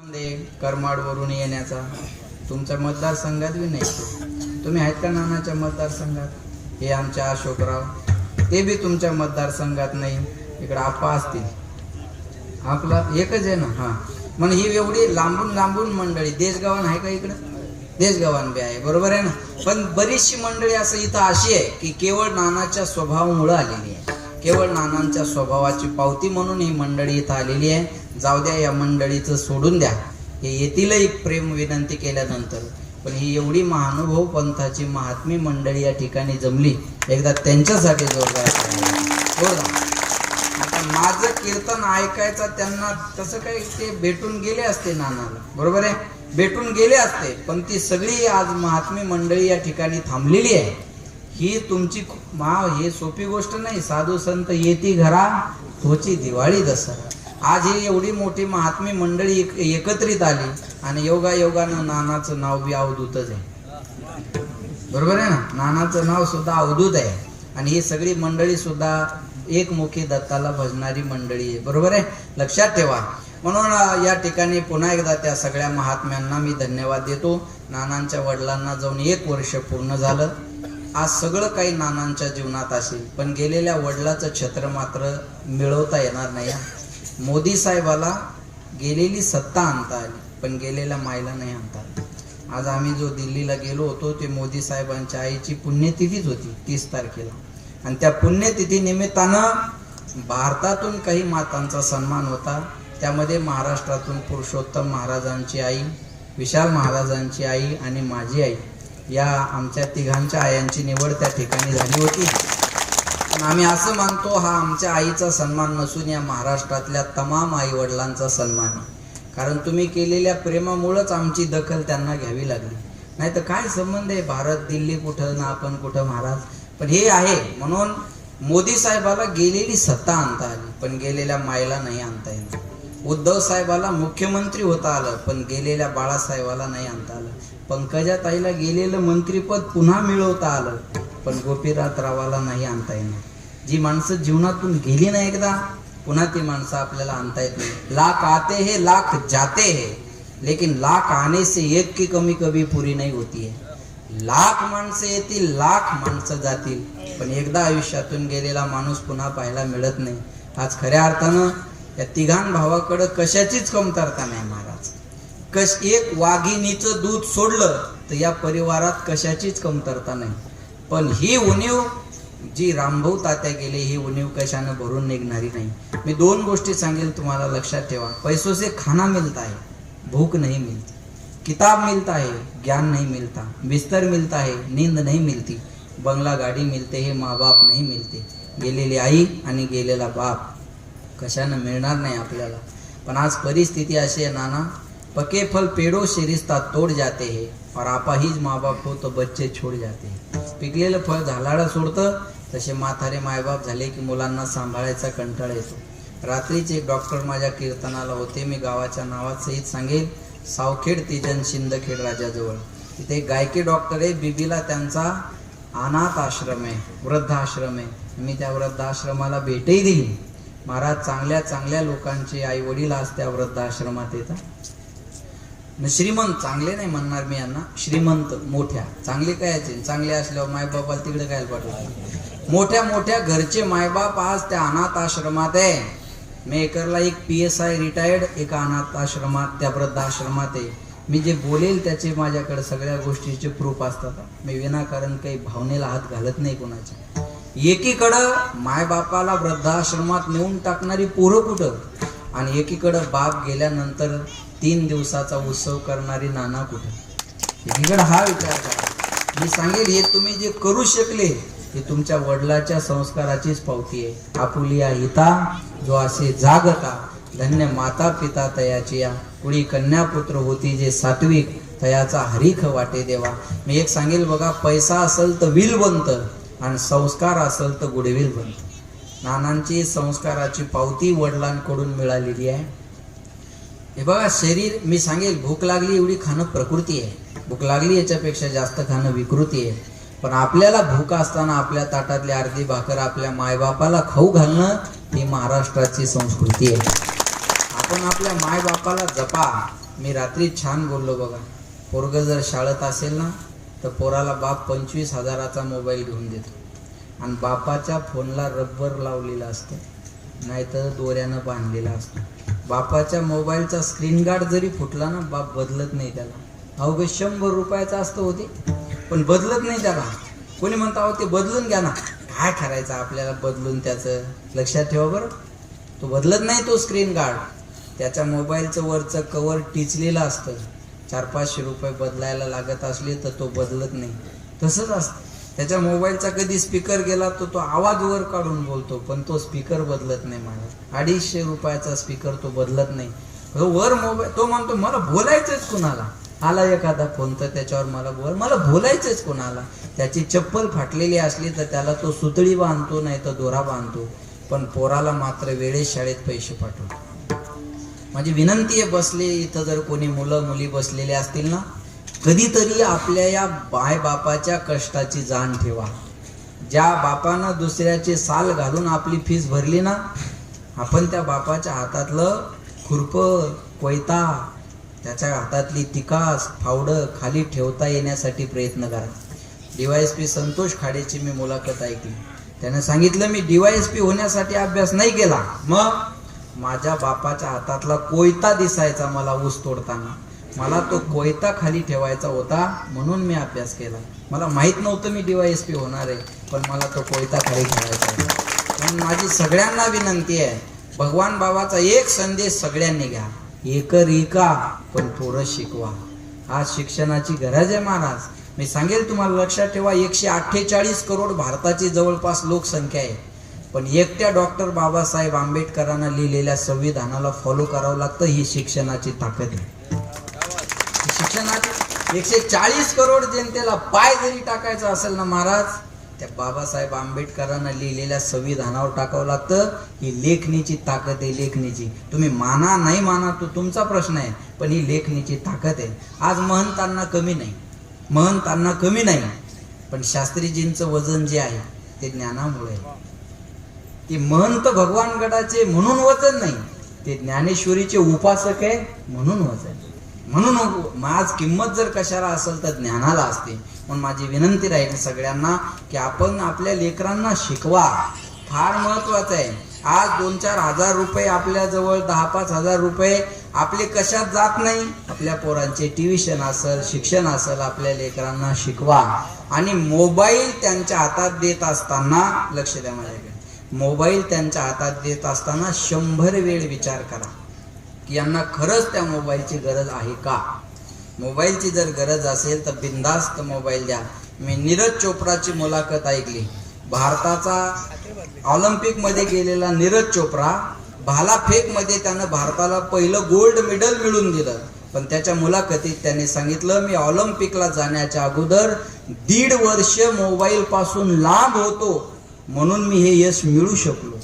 करमाडवरून येण्याचा तुमच्या मतदारसंघात बी नाही. तुम्ही आहेत का नानाच्या मतदारसंघात? हे आमच्या अशोकराव, ते बी तुमच्या मतदारसंघात नाही. इकडे आप्पा असतील, आपलं एकच आहे ना. हा, मग ही एवढी लांबून लांबून मंडळी, देशगावान आहे का इकडं? देशगावान बी आहे, बरोबर आहे ना. पण बरीचशी मंडळी असं इथं अशी आहे की केवळ नानाच्या स्वभावामुळे आलेली आहे, केवळ नानांच्या स्वभावाची पावती म्हणून ही मंडळी इथं आलेली आहे. जाऊ द्या, या मंडळीचं सोडून द्या, हे येतीलही प्रेम विनंती केल्यानंतर. पण ही एवढी महानुभव पंथाची महात्मी मंडळी या ठिकाणी जमली, एकदा त्यांच्यासाठी जोरदार. आता माझं कीर्तन ऐकायचं त्यांना तसं काही, ते भेटून गेले असते नानाला, बरोबर आहे, भेटून गेले असते. पण ती सगळी आज महात्मी मंडळी या ठिकाणी थांबलेली आहे. ही तुमची हे सोपी गोष्ट नाही. साधू संत येती घरा तोची दिवाळी दसरा. आज ही एवढी मोठी महात्मी मंडळी एकत्रित आली आणि योगायोगानं नानाचं नाव बी अवधूतच आहे, बरोबर आहे ना. नानाचं नाव सुद्धा अवधूत आहे आणि ही सगळी मंडळी सुद्धा एकमुखी दत्ताला भजणारी मंडळी आहे, बरोबर आहे, लक्षात ठेवा. म्हणून या ठिकाणी पुन्हा एकदा त्या सगळ्या महात्म्यांना मी धन्यवाद देतो. नानांच्या वडिलांना जाऊन 1 वर्ष पूर्ण झालं. आज सगळं काही नानांच्या जीवनात असेल, पण गेलेल्या वडिलाचं छत्र मात्र मिळवता येणार नाही. मोदी साहेबाला गेलेली सत्ता आणता आली, पण गेलेल्या मायला नाही आणता आली. आज आम्ही जो दिल्लीला गेलो होतो ते मोदी साहेबांच्या आईची पुण्यतिथीच होती 30 तारखेला. आणि त्या पुण्यतिथी निमित्तानं भारतातून काही मातांचा सन्मान होता. त्यामध्ये महाराष्ट्रातून पुरुषोत्तम महाराजांची आई, विशाल महाराजांची आई आणि माझी आई, या आमच्या तिघांच्या आयांची निवड त्या ठिकाणी झाली होती. पण आम्ही असं मानतो, हा आमच्या आईचा सन्मान नसून या महाराष्ट्रातल्या तमाम आई वडिलांचा सन्मान आहे. कारण तुम्ही केलेल्या प्रेमामुळेच आमची दखल त्यांना घ्यावी लागली. नाही तर काय संबंध आहे, भारत दिल्ली कुठं ना आपण कुठं महाराज. पण हे आहे म्हणून मोदी साहेबाला गेलेली सत्ता आणता आली, पण गेलेल्या मायला नाही आणता येणार. उद्धव साहेबाला मुख्यमंत्री होता आलं, पण गेलेल्या बाळासाहेबाला नाही आणता आलं. पंकजाताईला गेलेलं मंत्रीपद पुन्हा मिळवता आलं, पण गोपीनाथरावाला नाही आणता येणार. जी माणसं जीवनातून गेली ना एकदा, पुन्हा ती माणसं आपल्याला आणता येत नाही. लाख आते हैं लाख जाते हैं, लेकिन लाख आने से एक की कमी कभी पुरी नहीं होती है. लाख माणसं येतील, लाख माणसं जातील, पण एकदा आयुष्यातून गेलेला माणूस पुन्हा पाहायला मिळत नाही. आज खऱ्या अर्थानं या तिघां भावाकडं कशाचीच कमतरता नाही महाराज. एक वाघिणीचं दूध सोडलं तर या परिवारात कशाचीच कमतरता नाही. पण ही उणीव जी रामभाऊ तात्या गेले, ही उणीव कशानं भरून निघणारी नाही. मी 2 गोष्टी सांगेल तुम्हाला, लक्षात ठेवा. पैसों से खाना मिलता है, भूख नहीं मिलती. किताब मिलता है, ज्ञान नहीं मिलता. बिस्तर मिलता है, नींद नहीं मिलती. बंगला गाडी मिलते है, माँ बाप नहीं मिलते. गेलेली आई आणि गेलेला बाप कशानं मिळणार नाही आपल्याला. पण आज परिस्थिती अशी आहे नाना, पके फल पेड़ों से रिश्ता तोड़ जाते हैं और आपा हीच माँ बाप हो तो बच्चे छोड़ जाते हैं. पिकलेलं फळ झाडाला सोडतं, तसे म्हातारे मायबाप झाले की मुलांना सांभाळायचा कंटाळा येतो. रात्रीचे एक डॉक्टर माझ्या कीर्तनाला होते. मी गावाच्या नावात सहित सांगेल, सावखेड तिजन शिंदखेड राजाजवळ. तिथे एक गायकी डॉक्टर आहे. बीबीला त्यांचा अनाथ आश्रम आहे, वृद्धाश्रम आहे. मी त्या वृद्धाश्रमाला भेटही दिली. महाराज, चांगल्या चांगल्या लोकांचे आई वडील आज त्या वृद्धाश्रमात येतात. श्रीमंत, चांगले नाही म्हणणार मी यांना, श्रीमंत मोठ्या, चांगले काय, चांगले असल्यावर मायबापाला तिकडे काय पाठवतात. मोठ्या मोठ्या घरचे मायबाप आज त्या अनाथ आश्रमात आहे. मेकरला एक PSI रिटायर्ड एका अनाथ आश्रमात, त्या वृद्धाश्रमात आहे. मी जे बोलेल त्याचे माझ्याकडे सगळ्या गोष्टीचे प्रूफ असतात. मी विनाकारण काही भावनेला हात घालत नाही कोणाच्या. एकीकडं मायबापाला वृद्धाश्रमात नेऊन टाकणारी पोरं कुठं, आणि एकीकडं बाप गेल्यानंतर 3 दिवसाचा उत्सव करणारी नाना कुठे. एकीकडे हा विचार करा. मी सांगेल, हे तुम्ही जे करू शकले हे तुमच्या वडिलाच्या संस्काराचीच पावती आहे. आपुलिया हिता जो असे जागता, धन्य माता पिता तयाची या. कुणी कन्यापुत्र होती जे सात्विक, तयाचा हरीख वाटे देवा. मी एक सांगेल बघा, पैसा असेल तर विल बनतं आणि संस्कार असेल तर गुडविल बनतं. नानांची संस्काराची पावती वडिलांकडून मिळालेली आहे. हे बघा, शरीर, मी सांगेल, भूक लागली एवढी खाणं प्रकृती आहे, भूक लागली याच्यापेक्षा जास्त खाणं विकृती आहे. पण आपल्याला भूक असताना आपल्या ताटातली अर्धी भाकर आपल्या मायबापाला खाऊ घालणं ही महाराष्ट्राची संस्कृती आहे. आपण आपल्या मायबापाला जपा, मी रात्री छान बोललो बघा. पोरग जर शाळेत असेल ना तर पोराला बाप 25,000चा मोबाईल घेऊन देतो आणि बापाच्या फोनला रबर लावलेला असतं, नाहीतर दोऱ्यानं बांधलेला असतो. बापाच्या मोबाईलचा स्क्रीन गार्ड जरी फुटला ना बाप बदलत नाही त्याला. अवघे 100 रुपयाचा असतं होते पण बदलत नाही त्याला. कोणी म्हणता अहो ते बदलून घ्या ना, काय करायचं आपल्याला बदलून त्याचं. लक्षात ठेवा बरं, तो बदलत नाही तो स्क्रीन गार्ड. त्याच्या मोबाईलचं वरचं कवर टिचलेलं असतं. 400-500 रुपये बदलायला लागत असले तर तो बदलत नाही. तसंच असतं त्याच्या मोबाईलचा. कधी स्पीकर गेला तर तो आवाज वर काढून बोलतो पण तो स्पीकर बदलत नाही. मला 250 रुपयाचा स्पीकर तो बदलत नाही. वर मोबाईल तो म्हणतो मला बोलायचंच कुणाला. आला एखादा फोन तर त्याच्यावर मला बोलायचंच कोणाला. त्याची चप्पल फाटलेली असली तर त्याला तो सुतळी बांधतो नाही तर दोरा बांधतो, पण पोराला मात्र वेळेत शाळेत पैसे पाठवतो. माझी विनंती आहे, बसले इथं जर कोणी मुलं मुली बसलेले असतील ना, कधीतरी आपल्या या बापाच्या कष्टाची जाण ठेवा. ज्या बापानं दुसऱ्याचे साल घालून आपली फीस भरली ना, आपण त्या बापाच्या हातातलं खुरपं, कोयता, त्याच्या हातातली तिकास, फावडं खाली ठेवता येण्यासाठी प्रयत्न करा. DYSP संतोष खाडेची मी मुलाखत ऐकली. त्याने सांगितलं मी DYSP होण्यासाठी अभ्यास नाही केला, मग माझ्या बापाच्या हातातला कोयता दिसायचा मला ऊस तोडताना. मला तो कोयता खाली ठेवायचा होता म्हणून मी अभ्यास केला. मला माहित नव्हतं मी DYSP होणार आहे, पण मला तो कोयता खाली ठेवायचा होता. म्हणून माझी सगळ्यांना विनंती आहे, भगवान बाबाचा एक संदेश सगळ्यांनी घ्या. एका पण थोडं शिकवा. आज शिक्षणाची गरज आहे महाराज. मी सांगेल तुम्हाला, लक्षात ठेवा, 148 करोड भारताची जवळपास लोकसंख्या आहे, पण एकट्या डॉक्टर बाबासाहेब आंबेडकरांना लिहिलेल्या संविधानाला फॉलो करावं लागतं. ही शिक्षणाची ताकद आहे. शिक्षणाची 140 करोड जनतेला पाय जरी टाकायचा असेल ना महाराज, त्या बाबासाहेब आंबेडकरांना लिहिलेल्या संविधानावर टाकावं लागतं. ही लेखणीची ताकद आहे, लेखणीची. तुम्ही माना नाही माना तो तुमचा प्रश्न आहे, पण ही लेखणीची ताकद आहे. आज महंतांना कमी नाही, पण शास्त्रीजींचं वजन जे आहे ते ज्ञानामुळे. ते महंत भगवान गडाचे म्हणून वजन नाही, ते ज्ञानेश्वरीचे उपासक आहे म्हणून वजन. म्हणून आज किंमत जर कशाला असेल तर ज्ञानाला असते. म्हणून माझी विनंती राहील सगळ्यांना की आपण आपल्या लेकरांना शिकवा. फार महत्वाचं आहे. आज 2-4 हजार रुपये आपल्याजवळ, 10-5 हजार रुपये आपले कशात जात नाही. आपल्या पोरांचे ट्युशन असेल, शिक्षण असेल, आपल्या लेकरांना शिकवा. आणि मोबाईल त्यांच्या हातात देत असताना, लक्ष द्या माझ्याकडे, मोबाईल त्यांच्या हातात देत असताना 100 वेळ विचार करा की यांना खरंच त्या मोबाईलची गरज आहे का. मोबाईलची जर गरज असेल तर बिनधास्त मोबाईल द्या. मी नीरज चोप्राची मुलाखत ऐकली. भारताचा ऑलिम्पिक मध्ये गेलेला नीरज चोप्रा, भालाफेक मध्ये त्यानं भारताला पहिलं गोल्ड मेडल मिळवून दिलं. पण त्याच्या मुलाखतीत त्याने सांगितलं, मी ऑलिम्पिकला जाण्याच्या अगोदर 1.5 वर्ष मोबाईल पासून लांब होतो म्हणून मी हे यश मिळू शकलो.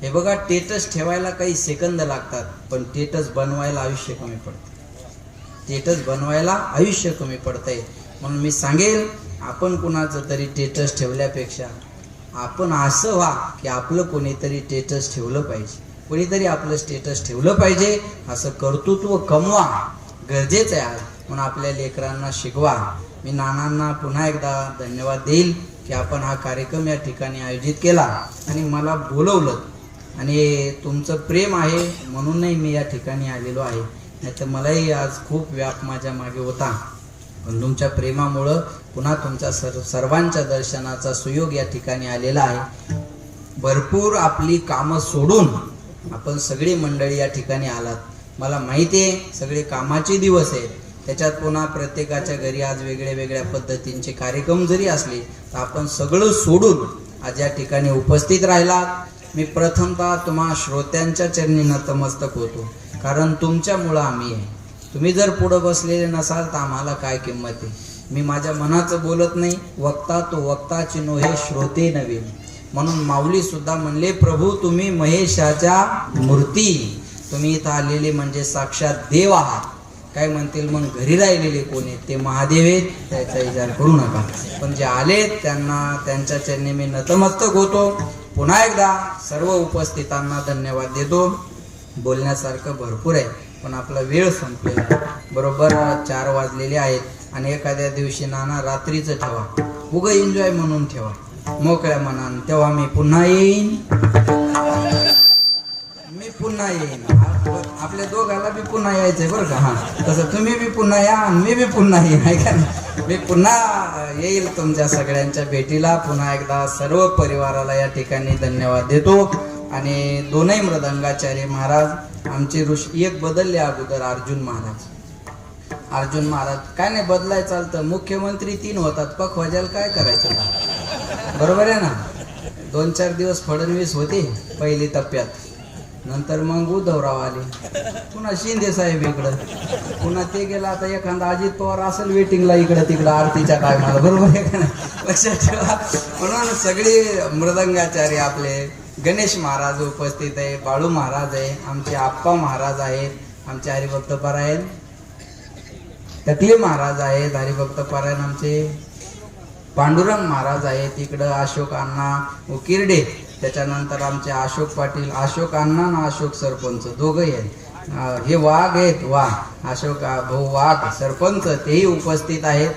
हे बघा, स्टेटस ठेवायला काही सेकंद लागतात, पण स्टेटस बनवायला आयुष्य कमी पडतं. स्टेटस बनवायला आयुष्य कमी पडतंय. म्हणून मी सांगेल, आपण कुणाचं तरी स्टेटस ठेवल्यापेक्षा आपण असं व्हा की आपलं कोणीतरी स्टेटस ठेवलं पाहिजे. कोणीतरी आपलं स्टेटस ठेवलं पाहिजे. असं कर्तृत्व कमवा, गरजेचं आहे आज. म्हणून आपल्या लेकरांना शिकवा. मी नानांना पुन्हा एकदा धन्यवाद देईल की आपण हा कार्यक्रम या ठिकाणी आयोजित केला आणि मला बोलवलं. आणि तुमचं प्रेम आहे म्हणूनही मी या ठिकाणी आलेलो आहे. नाही तर मलाही आज खूप व्याप माझ्या मागे होता, पण तुमच्या प्रेमामुळं पुन्हा तुमच्या सर्वांच्या दर्शनाचा सुयोग या ठिकाणी आलेला आहे. भरपूर आपली कामं सोडून आपण सगळी मंडळी या ठिकाणी आलात. मला माहिती आहे सगळे कामाचे दिवस आहेत, त्याच्यात पुन्हा प्रत्येकाच्या घरी आज वेगळ्या पद्धतींचे कार्यक्रम जरी असले तर आपण सगळं सोडून आज या ठिकाणी उपस्थित राहिलात. मी प्रथमतः तुम्हा श्रोत्यांच्या चरणी नतमस्तक होतो, कारण तुमच्यामुळं आम्ही आहे. तुम्ही जर पुढं बसलेले नसाल तर आम्हाला काय किंमत आहे. मी माझ्या मनाचं बोलत नाही, वक्ता तो वक्ताची नोहे श्रोते नव्हे. म्हणून माऊली सुद्धा म्हणले, प्रभू तुम्ही महेशाच्या मूर्ती, तुम्ही इथं आलेले म्हणजे साक्षात देव आहात. काय म्हणतील मग घरी राहिलेले कोण आहेत, ते महादेव आहेत, त्याचा विचार करू नका. पण जे आलेत त्यांना, त्यांच्या चरणी मी नतमस्तक होतो. पुन्हा एकदा सर्व उपस्थितांना धन्यवाद देतो. बोलण्यासारखं भरपूर आहे. पण आपला वेळ संपलेला आहे. बरोबर 4 वाजलेले आहेत आणि एखाद्या दिवशी नाना रात्रीचं ठेवा, उगं एन्जॉय म्हणून ठेवा मोकळ्या मनानं, तेव्हा मी पुन्हा येईन, मी पुन्हा येईन. आपल्या दोघाला बी पुन्हा यायचंय बरं का. तसं तुम्ही बी पुन्हा या आणि मी बी पुन्हा येईन, आहे का नाही. मी पुन्हा येईल तुमच्या सगळ्यांच्या भेटीला. पुन्हा एकदा सर्व परिवाराला या ठिकाणी धन्यवाद देतो. आणि दोनही मृदंगाचार्य महाराज आमचे ऋषी एक बदलले अगोदर, अर्जुन महाराज काय नाही बदलाय चालतं. मुख्यमंत्री 3 होतात, पखवाजाला काय करायचं, बरोबर आहे ना. 2-4 दिवस फडणवीस होते पहिली टप्प्यात, नंतर मग उद्धवराव आले, पुन्हा शिंदे साहेब इकडं, पुन्हा ते गेला. आता एखादा अजित पवार असेल वेटिंगला इकडं तिकडं आरतीच्या टायमाला, बरोबर आहे का नाही, लक्षात ठेवा. म्हणून सगळे मृदंगाचार्य आपले गणेश महाराज उपस्थित आहे, बाळू महाराज आहे, आमचे आप्पा महाराज आहेत, आमचे हरिभक्त परायण टकले महाराज आहेत, हरिभक्त परायण आमचे पांडुरंग महाराज आहेत, इकडं अशोक अण्णा उकिरडे, त्याच्यानंतर आमचे अशोक पाटील, अशोक अण्णा आणि अशोक सरपंच दोघंही आहेत. हे वाघ आहेत, अशोक भाऊ वाघ सरपंच तेही उपस्थित आहेत.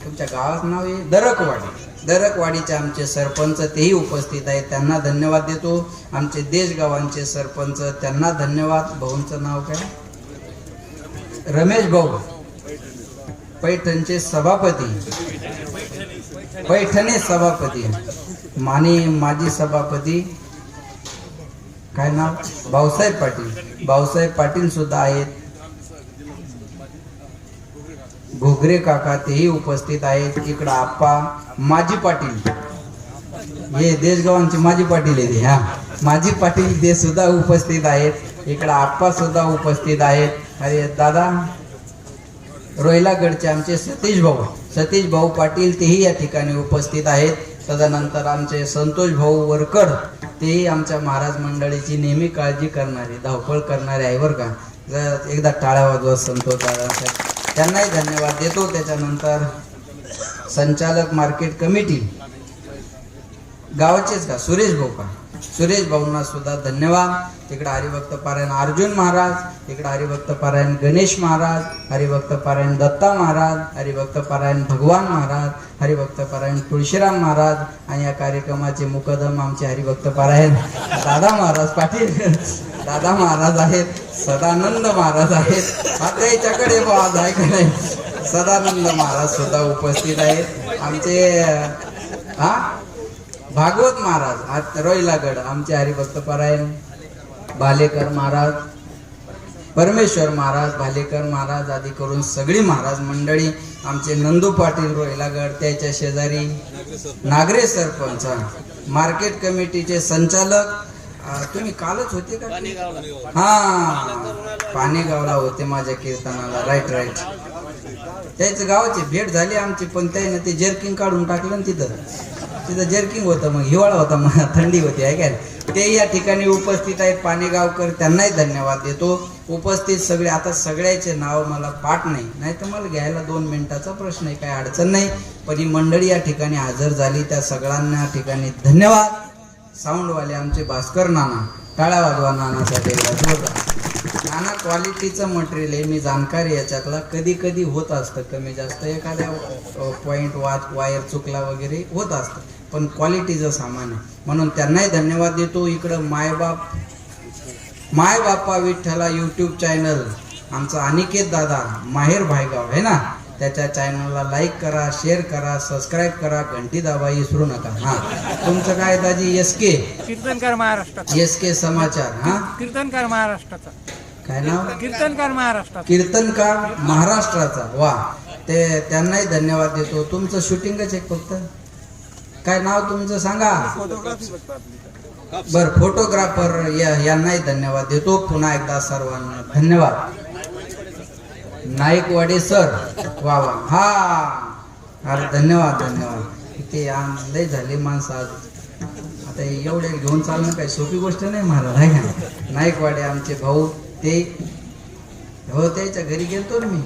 तुमच्या गावाचं नाव आहे दरकवाडीचे आमचे सरपंच तेही उपस्थित आहेत, त्यांना धन्यवाद देतो. आमचे देशगावांचे सरपंच त्यांना धन्यवाद. भाऊंचं नाव काय, रमेश भाऊ, पैठणचे सभापती, पैठणे सभापती, माजी सभापती काय नाव, भाऊसाहेब पाटील सुद्धा आहेत. घोगरे काका तेही उपस्थित आहेत. इकडं आप्पा माजी पाटील, हे देशगावांचे माजी पाटील आहेत, माजी पाटील ते सुद्धा उपस्थित आहेत. इकडं आप्पा सुद्धा उपस्थित आहेत. अरे दादा रोहिलागडचे आमचे सतीश भाऊ पाटील तेही या ठिकाणी उपस्थित आहेत. तदनंतर आमचे संतोष भाऊ वरकड तेही आमच्या महाराज मंडळीची नेहमी काळजी करणारे, धावपळ करणारे आहे बरं का. जर एकदा टाळ्या वाजवा संतोष दादा, त्यांनाही धन्यवाद देतो. त्याच्यानंतर संचालक मार्केट कमिटी गावाचेच का सुरेश भाऊंना सुद्धा धन्यवाद. तिकडे हरिभक्त पारायण अर्जुन महाराज, इकडे हरिभक्त पारायण गणेश महाराज, हरिभक्त पारायण दत्ता महाराज, हरिभक्त पारायण भगवान महाराज, हरिभक्त पारायण तुळशीराम महाराज आणि या कार्यक्रमाचे मुकदम आमचे हरिभक्त पारायण दादा महाराज पाटील, दादा महाराज आहेत, सदानंद महाराज आहेत. आता याच्याकडे आवाज आहे का नाही, सदानंद महाराज सुद्धा उपस्थित आहेत. आमचे भागवत महाराज आज रोहिलागड, आमचे हरिभक्त पारायण भालेकर महाराज, परमेश्वर महाराज, भालेकर महाराज आदी करून सगळी महाराज मंडळी, आमचे नंदू पाटील रोहिलागड, त्याच्या शेजारी नागरे सरपंच, मार्केट कमिटीचे संचालक. तुम्ही कालच होते का, पाणेगावला होते माझ्या कीर्तनाला, राईट. त्याच्या गावाची भेट झाली आमची, पण त्याने ते जर्किंग काढून टाकलं ना, तिथं जर्किंग होतं, मग हिवाळा होता, मग थंडी होती आहे काय. ते या ठिकाणी उपस्थित आहेत पाणेगावकर, त्यांनाही धन्यवाद देतो. उपस्थित सगळे, आता सगळ्याचे नाव मला पाठ नाही तर मला घ्यायला 2 मिनिटाचा प्रश्न आहे, काही अडचण नाही. पण ही मंडळी या ठिकाणी हजर झाली, त्या सगळ्यांना या ठिकाणी धन्यवाद. साऊंडवाले आमचे भास्कर नाना, टाळ्या वाजवा नानासाठी. नाना क्वालिटीचं मटेरियल आहे, मी जाणकारी याच्यातला. कधी होत असतं कमी जास्त, एखाद्या पॉईंट वायर चुकला वगैरे होत असतं, पण क्वालिटीचं सामान आहे, म्हणून त्यांनाही धन्यवाद देतो. इकडं माय बाप्पा विठ्ठला यूट्यूब चॅनल आमचा अनिकेत दादा माहेर भायगाव आहे ना, त्याच्या चॅनलला लाईक करा, शेअर करा, सबस्क्राईब करा, घंटी दाबा विसरू नका. तुमचं काय दाजी, एसके कीर्तनकार महाराष्ट्र, एसके समाचार, कीर्तनकार महाराष्ट्राचा काय नाव, कीर्तनकार महाराष्ट्राचा. वा, ते त्यांनाही धन्यवाद देतो. तुमचं शूटिंगच एक फक्त, काय नाव तुमचं सांगा, बर फोटोग्राफर, यांनाही धन्यवाद देतो. पुन्हा एकदा सर्वांना धन्यवाद. नाईकवाडे सर, वा, अरे धन्यवाद. इथे लय झाले माणसं आज, आता एवढे घेऊन चालणं काही सोपी गोष्ट नाही महाराज, आहे का. नाईकवाडे आमचे भाऊ, ते हो, त्याच्या घरी गेलतो ना मी,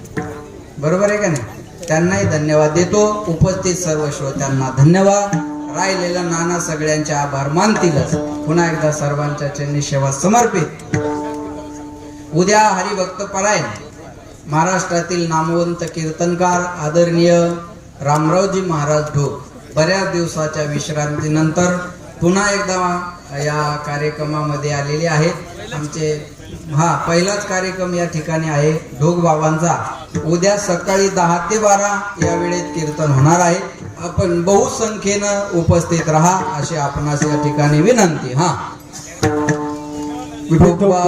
बरोबर आहे का नाही. त्यांनाही धन्यवाद देतो. उपस्थित सर्व श्रोत्यांना धन्यवाद. राहिलेला नाना सगळ्यांचे आभार मानतीलच. पुन्हा एकदा सर्वांच्या चरणी सेवा समर्पित. उद्या हरिभक्त परायण महाराष्ट्रातील नामवंत कीर्तनकार आदरणीय रामरावजी महाराज ढोक बऱ्याच दिवसाच्या विश्रांतीनंतर पुन्हा एकदा या कार्यक्रमामध्ये आलेले आहेत. आमचे पहिलाच कार्यक्रम या ठिकाणी आहे ढोक बाबांचा. उद्या सकाळी 10 ते 12 या वेळेत कीर्तन होणार आहे. आपण बहुसंख्येनं उपस्थित राहा अशी आपणास या ठिकाणी विनंती. विठोबा